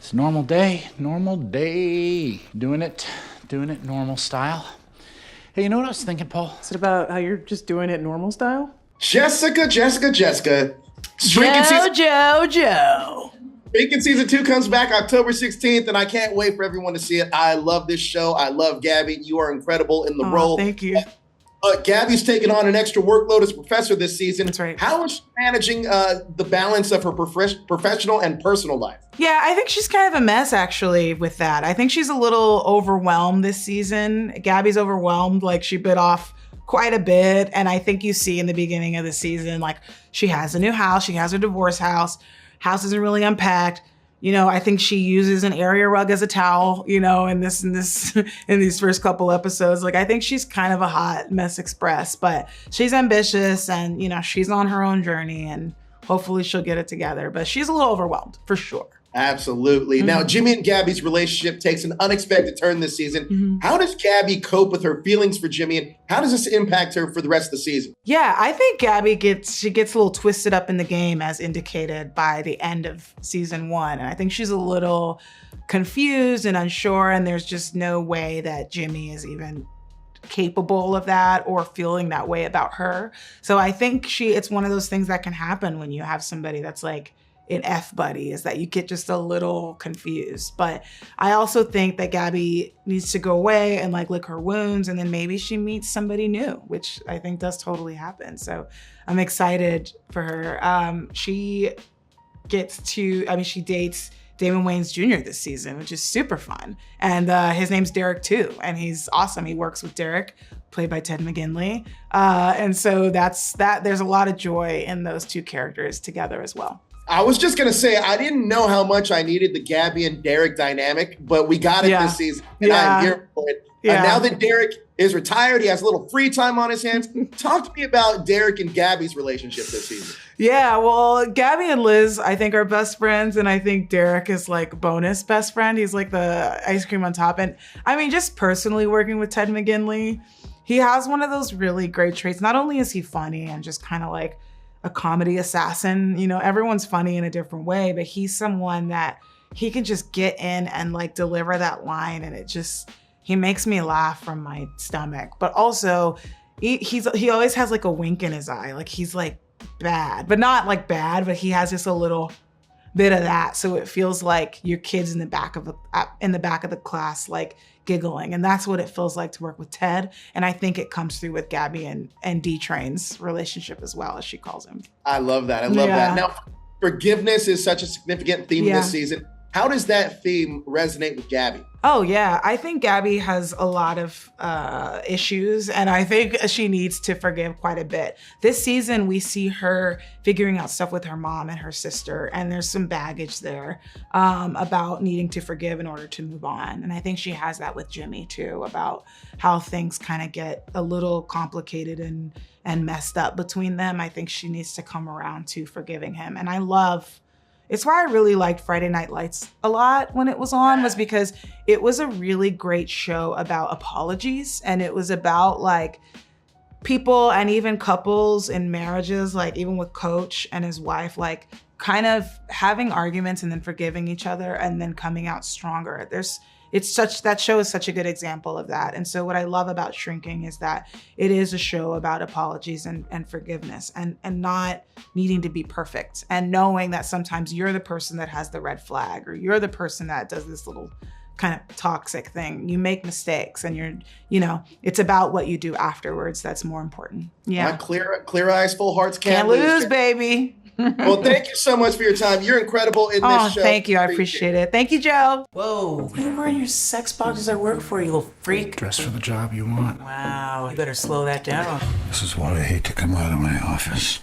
It's a normal day. Doing it normal style. Hey, you know what I was thinking, Paul? Is it about how you're just doing it normal style? Jessica. Joe. Shrinking season 2 comes back October 16th, and I can't wait for everyone to see it. I love this show. I love Gaby. You are incredible in the role. Thank you. Gaby's taken on an extra workload as professor this season. That's right. How is she managing the balance of her professional and personal life? Yeah, I think she's kind of a mess, actually, with that. I think she's a little overwhelmed this season. Gaby's overwhelmed. Like, she bit off quite a bit. And I think you see in the beginning of the season, like, she has a new house. She has her divorce house. House isn't really unpacked. You know, I think she uses an area rug as a towel, you know, in these first couple episodes. Like, I think she's kind of a hot mess express, but she's ambitious and, you know, she's on her own journey and hopefully she'll get it together. But she's a little overwhelmed for sure. Absolutely. Now, Jimmy and Gaby's relationship takes an unexpected turn this season. How does Gaby cope with her feelings for Jimmy, and how does this impact her for the rest of the season? Yeah, I think Gaby gets a little twisted up in the game, as indicated by the end of season 1. And I think she's a little confused and unsure, and there's just no way that Jimmy is even capable of that or feeling that way about her. So I think it's one of those things that can happen when you have somebody that's like an F buddy, is that you get just a little confused. But I also think that Gaby needs to go away and like lick her wounds, and then maybe she meets somebody new, which I think does totally happen. So I'm excited for her. She dates Damon Wayans Jr. this season, which is super fun. And his name's Derek too, and he's awesome. He works with Derek, played by Ted McGinley. And so there's a lot of joy in those two characters together as well. I was just going to say, I didn't know how much I needed the Gaby and Derek dynamic, but we got it this season, and I'm here for it. And now that Derek is retired, he has a little free time on his hands. Talk to me about Derek and Gaby's relationship this season. Yeah, well, Gaby and Liz, I think, are best friends, and I think Derek is like bonus best friend. He's like the ice cream on top. And I mean, just personally working with Ted McGinley, he has one of those really great traits. Not only is he funny and just kind of like a comedy assassin, you know, everyone's funny in a different way, but he's someone that he can just get in and like deliver that line, and he makes me laugh from my stomach. But also he always has like a wink in his eye, like he's like bad, but not like bad, but he has just a little bit of that, so it feels like your kids in the back of the class like giggling, and that's what it feels like to work with Ted. And I think it comes through with Gaby and D-Train's relationship as well, as she calls him. I love that. I love that. Now, forgiveness is such a significant theme this season. How does that theme resonate with Gaby? Oh, yeah. I think Gaby has a lot of issues, and I think she needs to forgive quite a bit. This season, we see her figuring out stuff with her mom and her sister, and there's some baggage there about needing to forgive in order to move on. And I think she has that with Jimmy, too, about how things kind of get a little complicated and messed up between them. I think she needs to come around to forgiving him. And it's why I really liked Friday Night Lights a lot when it was on, was because it was a really great show about apologies. And it was about like people and even couples in marriages, like even with Coach and his wife, like kind of having arguments and then forgiving each other and then coming out stronger. That show is such a good example of that. And so what I love about Shrinking is that it is a show about apologies and forgiveness and not needing to be perfect, and knowing that sometimes you're the person that has the red flag, or you're the person that does this little kind of toxic thing. You make mistakes, and it's about what you do afterwards that's more important. Yeah. Clear eyes, full hearts can't lose, baby. Well, thank you so much for your time. You're incredible in this show. Thank you. I appreciate it. Thank you, Joe. Whoa. What are you wearing your sex boxes at work for, you little freak? Dress for the job you want. Wow. You better slow that down. This is what I hate to come out of my office.